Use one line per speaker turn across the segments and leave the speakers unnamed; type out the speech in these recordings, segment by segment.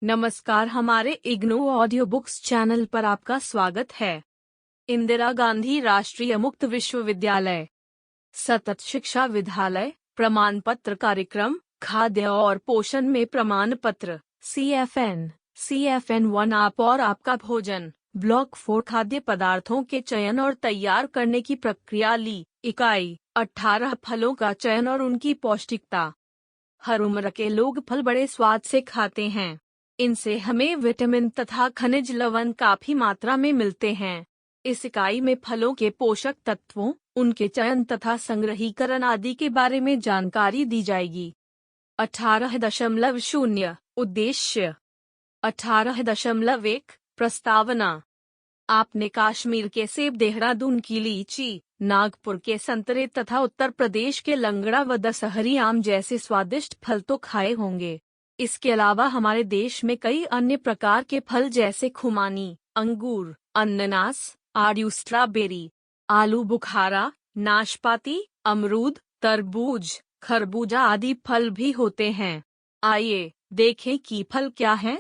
नमस्कार, हमारे IGNOU audio books channel पर आपका स्वागत है। इंदिरा गांधी राष्ट्रीय मुक्त विश्वविद्यालय सतत शिक्षा विद्यालय प्रमाण पत्र कार्यक्रम खाद्य और पोषण में प्रमाण पत्र CFN 1 आप और आपका भोजन ब्लॉक 4 खाद्य पदार्थों के चयन और तैयार करने की प्रक्रिया ली। इकाई 18 फलों का चयन और उनकी पौष्टिकता। हर उम्र के लोग फल बड़े स्वाद से खाते हैं। इनसे हमें विटामिन तथा खनिज लवण काफी मात्रा में मिलते हैं। इस इकाई में फलों के पोषक तत्वों, उनके चयन तथा संग्रहीकरण आदि के बारे में जानकारी दी जाएगी। 18.0 उद्देश्य 18.1 प्रस्तावना। आपने कश्मीर के सेब, देहरादून की लीची, नागपुर के संतरे तथा उत्तर प्रदेश के लंगड़ा व दशहरी आम जैसे स्वादिष्ट फल तो खाए होंगे। इसके अलावा हमारे देश में कई अन्य प्रकार के फल जैसे खुमानी, अंगूर, अनानास, आड़ू, स्ट्रॉबेरी, आलू बुखारा, नाशपाती, अमरूद, तरबूज, खरबूजा आदि फल भी होते हैं। आइए देखें कि फल क्या हैं।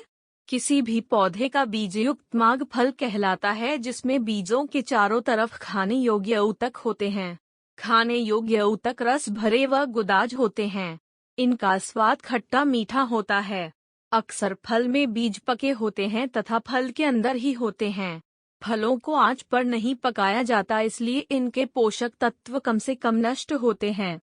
किसी भी पौधे का बीजयुक्त मार्ग फल कहलाता है, जिसमें बीजों के चारों तरफ खाने योग्य ऊतक होते हैं। खाने योग्य ऊतक रस भरे व गुदाज होते हैं। इनका स्वाद खट्टा मीठा होता है। अक्सर फल में बीज पके होते हैं तथा फल के अंदर ही होते हैं। फलों को आंच पर नहीं पकाया जाता, इसलिए इनके पोषक तत्व कम से कम नष्ट होते हैं।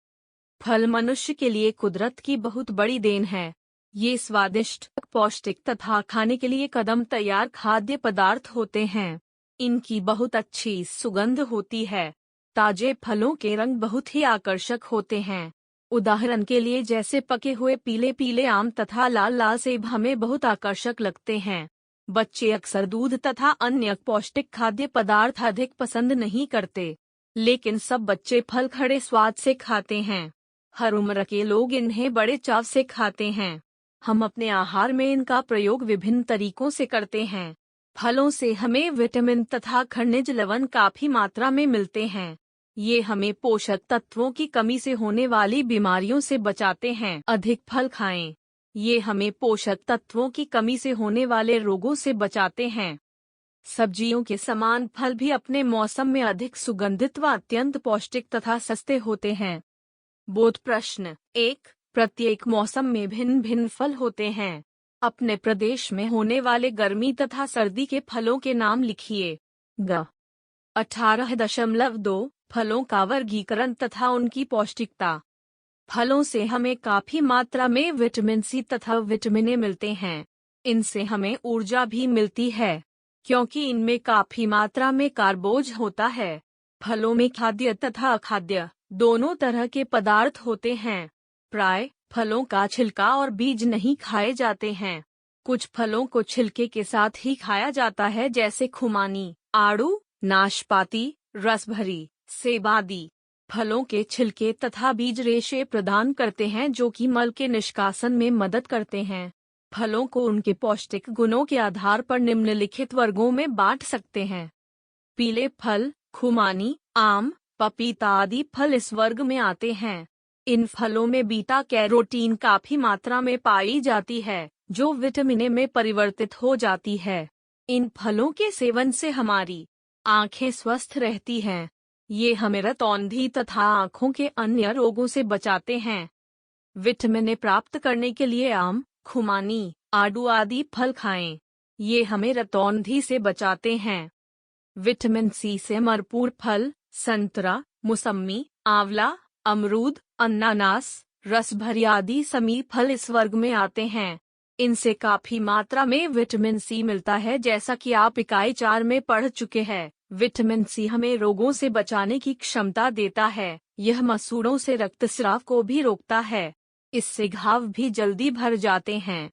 फल मनुष्य के लिए कुदरत की बहुत बड़ी देन है। ये स्वादिष्ट, पौष्टिक तथा खाने के लिए कदम तैयार खाद्य पदार्थ होते हैं। इनकी बहुत अच्छी सुगंध होती है। ताजे फलों के रंग बहुत ही आकर्षक होते हैं। उदाहरण के लिए जैसे पके हुए पीले पीले आम तथा लाल लाल सेब हमें बहुत आकर्षक लगते हैं। बच्चे अक्सर दूध तथा अन्य पौष्टिक खाद्य पदार्थ अधिक पसंद नहीं करते, लेकिन सब बच्चे फल खड़े स्वाद से खाते हैं। हर उम्र के लोग इन्हें बड़े चाव से खाते हैं। हम अपने आहार में इनका प्रयोग विभिन्न तरीकों से करते हैं। फलों से हमें विटामिन तथा खनिज लवण काफी मात्रा में मिलते हैं। ये हमें पोषक तत्वों की कमी से होने वाली बीमारियों से बचाते हैं। अधिक फल खाएं। ये हमें पोषक तत्वों की कमी से होने वाले रोगों से बचाते हैं। सब्जियों के समान फल भी अपने मौसम में अधिक सुगंधित व अत्यंत पौष्टिक तथा सस्ते होते हैं। बोध प्रश्न 1। प्रत्येक मौसम में भिन्न भिन्न फल होते हैं। अपने प्रदेश में होने वाले गर्मी तथा सर्दी के फलों के नाम लिखिए। ग 18.2 फलों का वर्गीकरण तथा उनकी पौष्टिकता। फलों से हमें काफी मात्रा में विटामिन सी तथा विटामिन ए मिलते हैं। इनसे हमें ऊर्जा भी मिलती है, क्योंकि इनमें काफी मात्रा में कार्बोज होता है। फलों में खाद्य तथा अखाद्य दोनों तरह के पदार्थ होते हैं। प्राय फलों का छिलका और बीज नहीं खाए जाते हैं। कुछ फलों को छिलके के साथ ही खाया जाता है, जैसे खुमानी, आड़ू, नाशपाती, रसभरी, सेब आदि। फलों के छिलके तथा बीज रेशे प्रदान करते हैं, जो कि मल के निष्कासन में मदद करते हैं। फलों को उनके पौष्टिक गुणों के आधार पर निम्नलिखित वर्गों में बांट सकते हैं। पीले फल, खुमानी, आम, पपीता आदि फल इस वर्ग में आते हैं। इन फलों में बीटा कैरोटीन काफी मात्रा में पाई जाती है, जो विटामिन ए में परिवर्तित हो जाती है। इन फलों के सेवन से हमारी आंखें स्वस्थ रहती हैं। ये हमें रतौंधी तथा आंखों के अन्य रोगों से बचाते हैं। विटामिन ए प्राप्त करने के लिए आम, खुमानी, आड़ू आदि फल खाएं। ये हमें रतौंधी से बचाते हैं। विटामिन सी से भरपूर फल संतरा, मौसमी, आंवला, अमरूद, अनानास, रसभरी आदि समी फल इस वर्ग में आते हैं। इनसे काफी मात्रा में विटामिन सी मिलता है, जैसा कि आप इकाई 4 में पढ़ चुके हैं। विटामिन सी हमें रोगों से बचाने की क्षमता देता है। यह मसूड़ों से रक्तस्राव को भी रोकता है। इससे घाव भी जल्दी भर जाते हैं।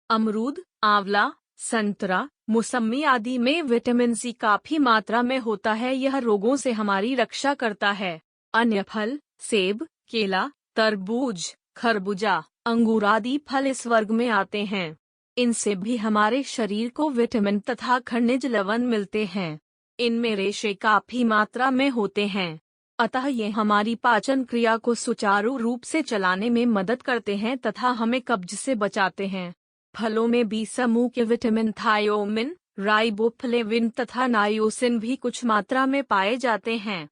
अमरूद, आंवला, संतरा, मौसमी आदि में विटामिन सी काफी मात्रा में होता है। यह रोगों से हमारी रक्षा करता है। अन्य फल सेब, केला, तरबूज, खरबूजा, अंगूर आदि फल इस वर्ग में आते हैं। इनसे भी हमारे शरीर को विटामिन तथा खनिज लवण मिलते हैं। इनमें रेशे काफी मात्रा में होते हैं, अतः ये हमारी पाचन क्रिया को सुचारू रूप से चलाने में मदद करते हैं तथा हमें कब्ज से बचाते हैं। फलों में बी समूह के विटामिन थायोमिन, राइबोफ्लेविन तथा नायोसिन भी कुछ मात्रा में पाए जाते हैं।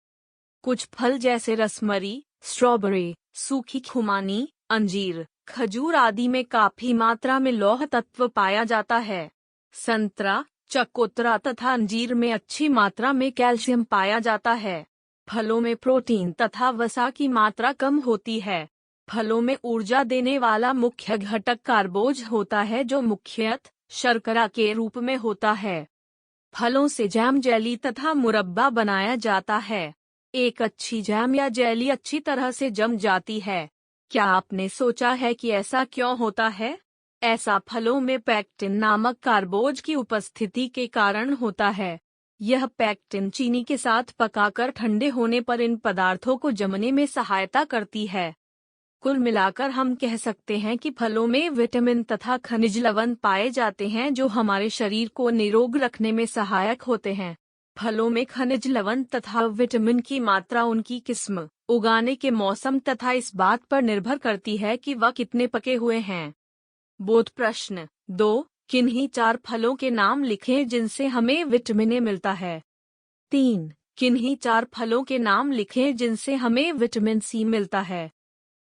कुछ फल जैसे रसमरी, स्ट्रॉबेरी, सूखी खुमानी, अंजीर, खजूर आदि में काफी मात्रा में लौह तत्व पाया जाता है। संतरा, चकोतरा तथा अंजीर में अच्छी मात्रा में कैल्शियम पाया जाता है। फलों में प्रोटीन तथा वसा की मात्रा कम होती है। फलों में ऊर्जा देने वाला मुख्य घटक कार्बोज होता है, जो मुख्यतः शर्करा के रूप में होता है। फलों से जैम, जेली तथा मुरब्बा बनाया जाता है। एक अच्छी जैम या जेली अच्छी तरह से जम जाती है। क्या आपने सोचा है कि ऐसा क्यों होता है? ऐसा फलों में पेक्टिन नामक कार्बोज की उपस्थिति के कारण होता है। यह पेक्टिन चीनी के साथ पकाकर ठंडे होने पर इन पदार्थों को जमने में सहायता करती है। कुल मिलाकर हम कह सकते हैं कि फलों में विटामिन तथा खनिज लवण पाए जाते हैं, जो हमारे शरीर को निरोग रखने में सहायक होते हैं। फलों में खनिज लवण तथा विटामिन की मात्रा उनकी किस्म, उगाने के मौसम तथा इस बात पर निर्भर करती है कि वह कितने पके हुए हैं। बोध प्रश्न 2, किन्हीं 4 फलों के नाम लिखें जिनसे हमें विटामिन ए मिलता है। 3, किन्हीं 4 फलों के नाम लिखें जिनसे हमें विटामिन सी मिलता है।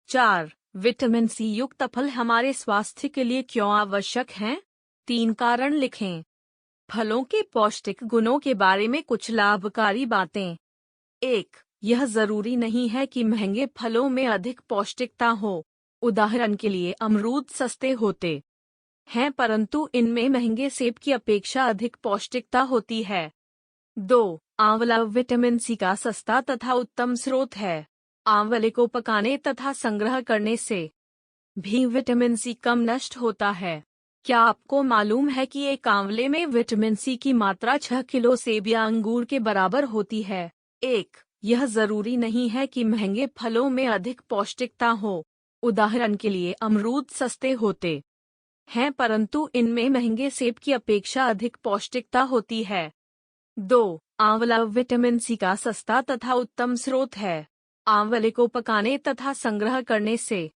4, विटामिन सी युक्त फल हमारे स्वास्थ्य के लिए क्यों आवश्यक हैं? 3 कारण लिखें। फलों के पौष्टिक गुणों के बारे में कुछ लाभकारी बातें। 1, यह जरूरी नहीं है कि महंगे फलों में अधिक पौष्टिकता हो। उदाहरण के लिए अमरूद सस्ते होते हैं, परंतु इनमें महंगे सेब की अपेक्षा अधिक पौष्टिकता होती है। 2, आंवला विटामिन सी का सस्ता तथा उत्तम स्रोत है। आंवले को पकाने तथा संग्रह करने से भी विटामिन सी कम नष्ट होता है। क्या आपको मालूम है कि एक आंवले में विटामिन सी की मात्रा 6 किलो सेब या अंगूर के बराबर होती है? 1, यह जरूरी नहीं है कि महंगे फलों में अधिक पौष्टिकता हो। उदाहरण के लिए अमरूद सस्ते होते हैं, परंतु इनमें महंगे सेब की अपेक्षा अधिक पौष्टिकता होती है। 2, आंवला विटामिन सी का सस्ता तथा उत्तम स्रोत है। आंवले को पकाने तथा संग्रह करने से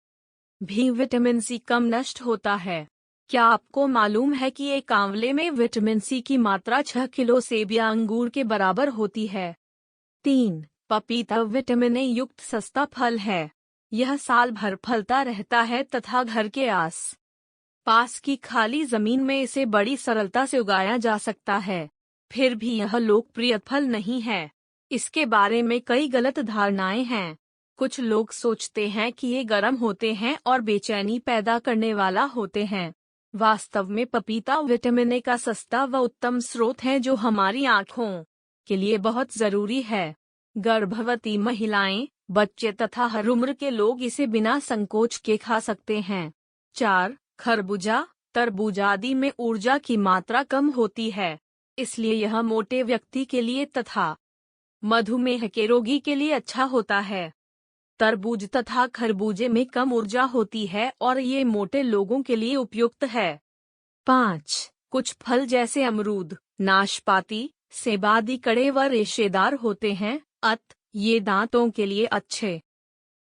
भी विटामिन सी कम नष्ट होता है। क्या आपको मालूम है कि एक आंवले में विटामिन सी की मात्रा 6 किलो सेब या अंगूर के बराबर होती है? 3, पपीता विटामिन ए युक्त सस्ता फल है। यह साल भर फलता रहता है तथा घर के आस पास की खाली जमीन में इसे बड़ी सरलता से उगाया जा सकता है। फिर भी यह लोकप्रिय फल नहीं है। इसके बारे में कई गलत धारणाएं हैं। कुछ लोग सोचते हैं कि ये गर्म होते हैं और बेचैनी पैदा करने वाला होते हैं। वास्तव में पपीता विटामिन ए का सस्ता व उत्तम स्रोत है, जो हमारी आँखों के लिए बहुत जरूरी है। गर्भवती महिलाएं, बच्चे तथा हर उम्र के लोग इसे बिना संकोच के खा सकते हैं। 4, खरबूजा, तरबूज आदि में ऊर्जा की मात्रा कम होती है, इसलिए यह मोटे व्यक्ति के लिए तथा मधुमेह के रोगी के लिए अच्छा होता है। तरबूज तथा खरबूजे में कम ऊर्जा होती है और ये मोटे लोगों के लिए उपयुक्त है। 5, कुछ फल जैसे अमरूद, नाशपाती, सेब आदि कड़े व रेशेदार होते हैं, ये दांतों के लिए अच्छे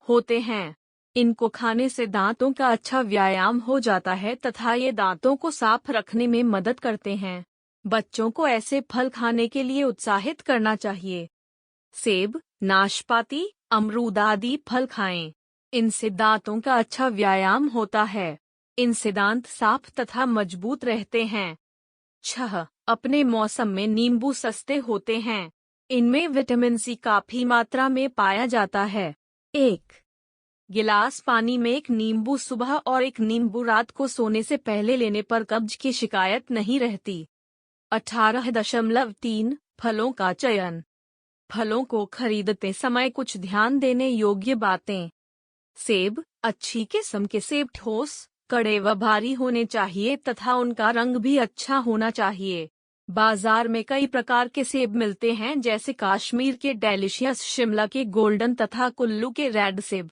होते हैं। इनको खाने से दांतों का अच्छा व्यायाम हो जाता है तथा ये दांतों को साफ रखने में मदद करते हैं। बच्चों को ऐसे फल खाने के लिए उत्साहित करना चाहिए। सेब, नाशपाती, अमरूद आदि फल खाएं। इनसे दांतों का अच्छा व्यायाम होता है। इनसे दांत साफ तथा मजबूत रहते हैं। 6, अपने मौसम में नींबू सस्ते होते हैं। इनमें विटामिन सी काफी मात्रा में पाया जाता है। 1 गिलास पानी में एक नींबू सुबह और एक नींबू रात को सोने से पहले लेने पर कब्ज की शिकायत नहीं रहती। 18.3 फलों का चयन। फलों को खरीदते समय कुछ ध्यान देने योग्य बातें। सेब, अच्छी किस्म के सेब ठोस, कड़े व भारी होने चाहिए तथा उनका रंग भी अच्छा होना चाहिए। बाजार में कई प्रकार के सेब मिलते हैं, जैसे कश्मीर के डेलिशियस, शिमला के गोल्डन तथा कुल्लू के रेड सेब।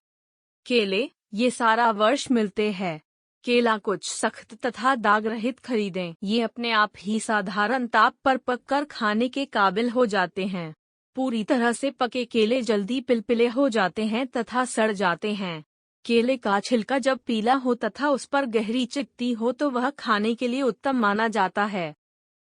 केले, ये सारा वर्ष मिलते हैं। केला कुछ सख्त तथा दाग रहित खरीदें। ये अपने आप ही साधारण ताप पर पककर खाने के काबिल हो जाते हैं। पूरी तरह से पके केले जल्दी पिलपिले हो जाते हैं तथा सड़ जाते हैं। केले का छिलका जब पीला हो तथा उस पर गहरी चिकटी हो तो वह खाने के लिए उत्तम माना जाता है।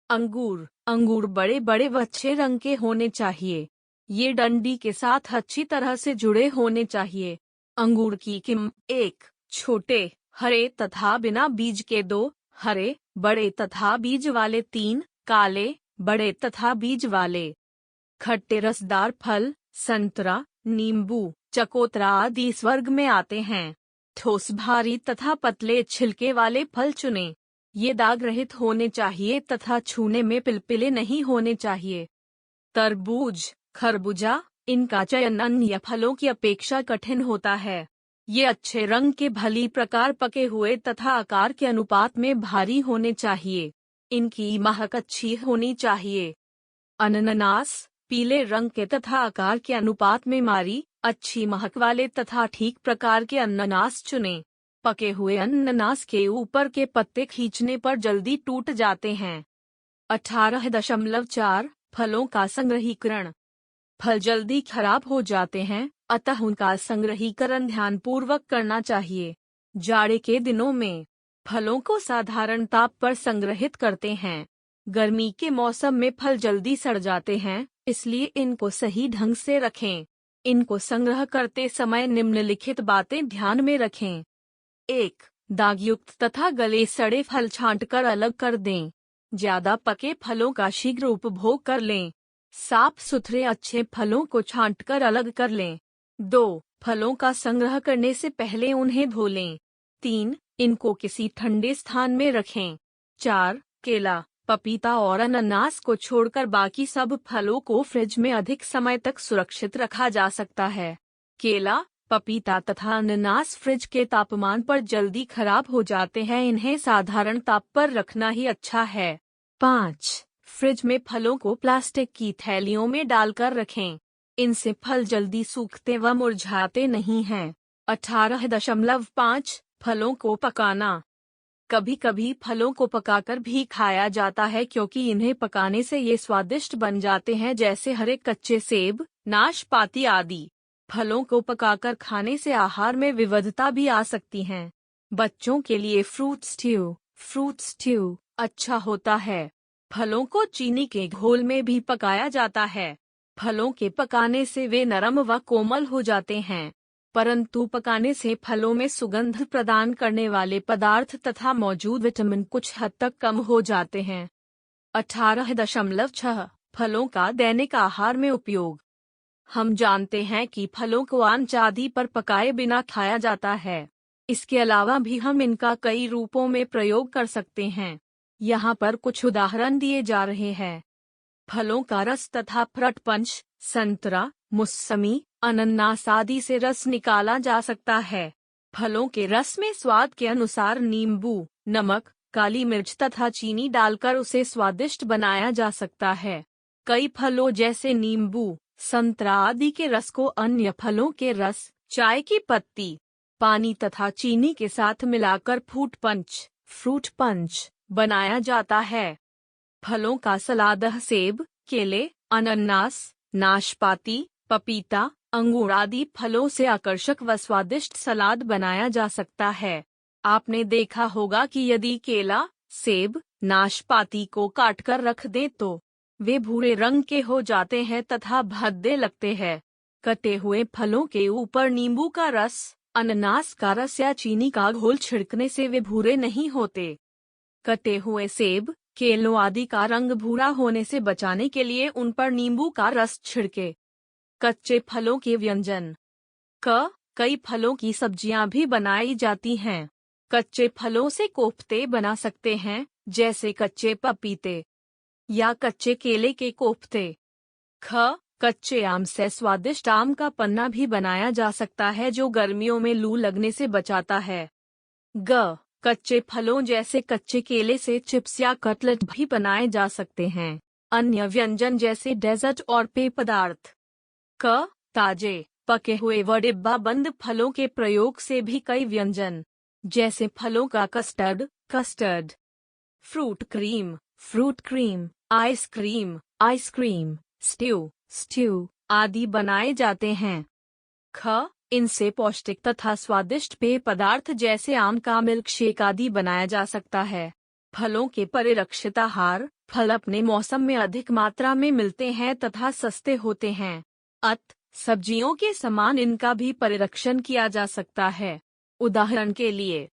अंगूर। अंगूर बड़े बड़े व अच्छे रंग के होने चाहिए। ये डंडी के साथ अच्छी तरह से जुड़े होने चाहिए। अंगूर की किस्म 1, छोटे हरे तथा बिना बीज के 2, हरे बड़े तथा बीज वाले 3, काले बड़े तथा बीज वाले। खट्टे रसदार फल संतरा, नींबू, चकोतरा आदि इस वर्ग में आते हैं। ठोस भारी तथा पतले छिलके वाले फल चुनें। ये दाग रहित होने चाहिए तथा छूने में पिलपिले नहीं होने चाहिए। तरबूज, खरबूजा, इनका चयन अन्य फलों की अपेक्षा कठिन होता है। ये अच्छे रंग के भली प्रकार पके हुए तथा आकार के अनुपात में भारी होने चाहिए। इनकी महक अच्छी होनी चाहिए। अनन्नास, पीले रंग के तथा आकार के अनुपात में मारी, अच्छी महक वाले तथा ठीक प्रकार के अनन्नास चुनें। पके हुए अनन्नास के ऊपर के पत्ते खींचने पर जल्दी टूट जाते हैं। 18.4 फलों का संग्रहीकरण। फल जल्दी खराब हो जाते हैं, अतः उनका संग्रहीकरण ध्यानपूर्वक करना चाहिए। जाड़े के दिनों में फलों को साधारण ताप पर संग्रहित करते हैं। गर्मी के मौसम में फल जल्दी सड़ जाते हैं, इसलिए इनको सही ढंग से रखें। इनको संग्रह करते समय निम्नलिखित बातें ध्यान में रखें। 1. दागयुक्त तथा गले सड़े फल छांटकर अलग कर दें। ज्यादा पके फलों का शीघ्र उपभोग कर लें। साफ सुथरे अच्छे फलों को छांटकर अलग कर लें। 2. फलों का संग्रह करने से पहले उन्हें धो लें। 3. इनको किसी ठंडे स्थान में रखें। 4. केला, पपीता और अनानास को छोड़कर बाकी सब फलों को फ्रिज में अधिक समय तक सुरक्षित रखा जा सकता है। केला, पपीता तथा अनानास फ्रिज के तापमान पर जल्दी खराब हो जाते हैं, इन्हें साधारण ताप पर रखना ही अच्छा है। 5. फ्रिज में फलों को प्लास्टिक की थैलियों में डालकर रखें। इनसे फल जल्दी सूखते व मुरझाते नहीं हैं। 18.5 फलों को पकाना। कभी कभी फलों को पकाकर भी खाया जाता है क्योंकि इन्हें पकाने से ये स्वादिष्ट बन जाते हैं, जैसे हरे कच्चे सेब, नाशपाती आदि। फलों को पकाकर खाने से आहार में विविधता भी आ सकती है। बच्चों के लिए फ्रूट स्ट्यू अच्छा होता है। फलों को चीनी के घोल में भी पकाया जाता है। फलों के पकाने से वे नरम व कोमल हो जाते हैं, परंतु पकाने से फलों में सुगंध प्रदान करने वाले पदार्थ तथा मौजूद विटामिन कुछ हद तक कम हो जाते हैं। 18.6 फलों का दैनिक आहार में उपयोग। हम जानते हैं कि फलों को आंच आदि पर पकाए बिना खाया जाता है। इसके अलावा भी हम इनका कई रूपों में प्रयोग कर सकते हैं। यहाँ पर कुछ उदाहरण दिए जा रहे हैं। फलों का रस तथा फ्रूट पंच, संतरा, मौसमी, अनन्नास आदि से रस निकाला जा सकता है। फलों के रस में स्वाद के अनुसार नींबू, नमक, काली मिर्च तथा चीनी डालकर उसे स्वादिष्ट बनाया जा सकता है। कई फलों जैसे नींबू, संतरा आदि के रस को अन्य फलों के रस, चाय की पत्ती, पानी तथा चीनी के साथ मिलाकर फ्रूट पंच बनाया जाता है। फलों का सलाद सेब, केले, अनन्नास, नाशपाती, पपीता, अंगूर आदि फलों से आकर्षक व स्वादिष्ट सलाद बनाया जा सकता है। आपने देखा होगा कि यदि केला, सेब, नाशपाती को काटकर रख दें तो वे भूरे रंग के हो जाते हैं तथा भद्दे लगते हैं। कटे हुए फलों के ऊपर नींबू का रस, अनानास का रस या चीनी का घोल छिड़कने से वे भूरे नहीं होते। कटे हुए सेब, केलों आदि का रंग भूरा होने से बचाने के लिए उन पर नींबू का रस छिड़के। कच्चे फलों के व्यंजन। कई फलों की सब्जियां भी बनाई जाती हैं। कच्चे फलों से कोफ्ते बना सकते हैं, जैसे कच्चे पपीते या कच्चे केले के कोफ्ते। कच्चे आम से स्वादिष्ट आम का पन्ना भी बनाया जा सकता है, जो गर्मियों में लू लगने से बचाता है। कच्चे फलों जैसे कच्चे केले से चिप्स या कटलेट भी बनाए जा सकते हैं। अन्य व्यंजन जैसे डेजर्ट और पेय पदार्थ। ताजे, पके हुए व डिब्बा बंद फलों के प्रयोग से भी कई व्यंजन, जैसे फलों का custard, fruit cream, ice cream, stew आदि बनाए जाते हैं। इनसे पौष्टिक तथा स्वादिष्ट पेय पदार्थ जैसे आम का मिल्क शेक आदि बनाया जा सकता है। फलों के परिरक्षित आहार। फल अपने मौसम में अधिक मात्रा में मिलते हैं तथा सस्ते होते हैं। सब्जियों के समान इनका भी परिरक्षण किया जा सकता है। उदाहरण के लिए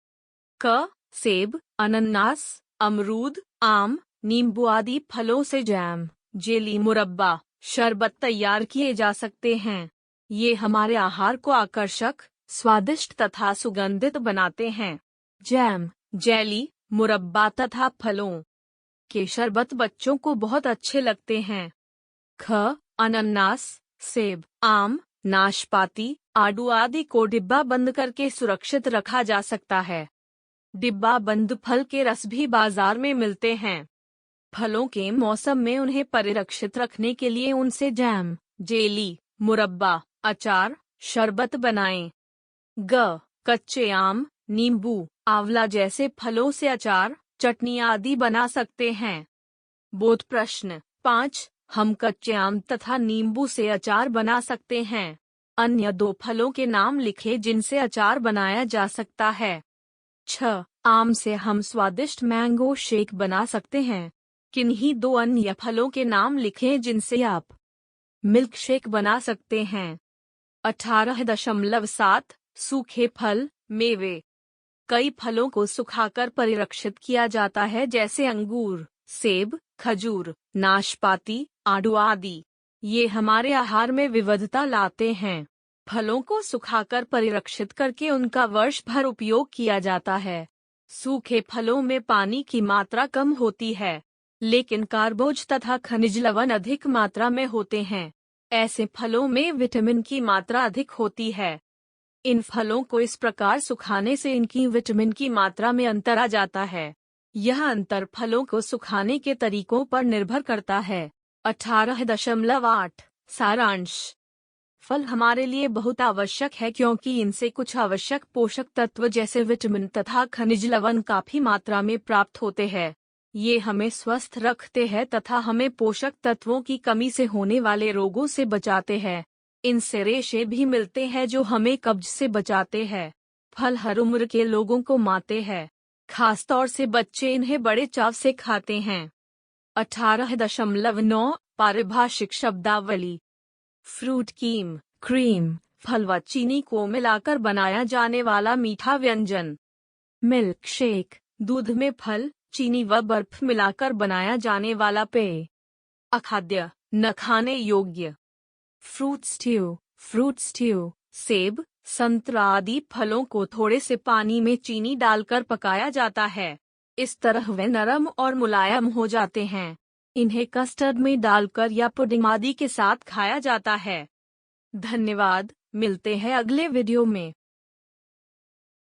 सेब, अनानास, अमरूद, आम, नींबू आदि फलों से जैम, जेली, मुरब्बा, शरबत तैयार किए जा सकते हैं। ये हमारे आहार को आकर्षक, स्वादिष्ट तथा सुगंधित बनाते हैं। जैम, जेली, मुरब्बा तथा फलों के शरबत बच्चों को बहुत अच्छे लगते हैं। अनानास, सेब, आम, नाशपाती, आड़ू आदि को डिब्बा बंद करके सुरक्षित रखा जा सकता है। डिब्बा बंद फल के रस भी बाजार में मिलते हैं। फलों के मौसम में उन्हें परिरक्षित रखने के लिए उनसे जैम, जेली, मुरब्बा, अचार, शरबत बनाएं। कच्चे आम, नींबू, आंवला जैसे फलों से अचार, चटनी आदि बना सकते हैं। बोध प्रश्न 5। हम कच्चे आम तथा नींबू से अचार बना सकते हैं। अन्य 2 फलों के नाम लिखें जिनसे अचार बनाया जा सकता है। 6। आम से हम स्वादिष्ट मैंगो शेक बना सकते हैं। किन्हीं 2 अन्य फलों के नाम लिखें जिनसे आप मिल्क शेक बना सकते हैं। 18.7 सूखे फल, मेवे। कई फलों को सुखाकर परिरक्षित किया जाता है जैसे अंगूर, सेब, खजूर, नाशपाती, आड़ू आदि। ये हमारे आहार में विविधता लाते हैं। फलों को सुखाकर परिरक्षित करके उनका वर्ष भर उपयोग किया जाता है। सूखे फलों में पानी की मात्रा कम होती है, लेकिन कार्बोज तथा खनिज लवण अधिक मात्रा में होते हैं। ऐसे फलों में विटामिन की मात्रा अधिक होती है। इन फलों को इस प्रकार सुखाने से इनकी विटामिन की मात्रा में अंतर आ जाता है। यह अंतर फलों को सुखाने के तरीकों पर निर्भर करता है। 18.8 सारांश। फल हमारे लिए बहुत आवश्यक है क्योंकि इनसे कुछ आवश्यक पोषक तत्व जैसे विटामिन तथा खनिज लवण काफी मात्रा में प्राप्त होते हैं। ये हमें स्वस्थ रखते हैं तथा हमें पोषक तत्वों की कमी से होने वाले रोगों से बचाते हैं। इनसे रेशे भी मिलते हैं जो हमें कब्ज से बचाते हैं। फल हर उम्र के लोगों को माते हैं, खासतौर से बच्चे इन्हें बड़े चाव से खाते हैं। 18.9 पारिभाषिक शब्दावली। फ्रूट क्रीम, फल व चीनी को मिलाकर बनाया जाने वाला मीठा व्यंजन। मिल्क शेक, दूध में फल, चीनी व बर्फ मिलाकर बनाया जाने वाला पेय। अखाद्य, न खाने योग्य। फ्रूट स्ट्यू, सेब, संतरा आदि फलों को थोड़े से पानी में चीनी डालकर पकाया जाता है। इस तरह वे नरम और मुलायम हो जाते हैं। इन्हें कस्टर्ड में डालकर या पुडिंग आदि के साथ खाया जाता है। धन्यवाद। मिलते हैं अगले वीडियो में।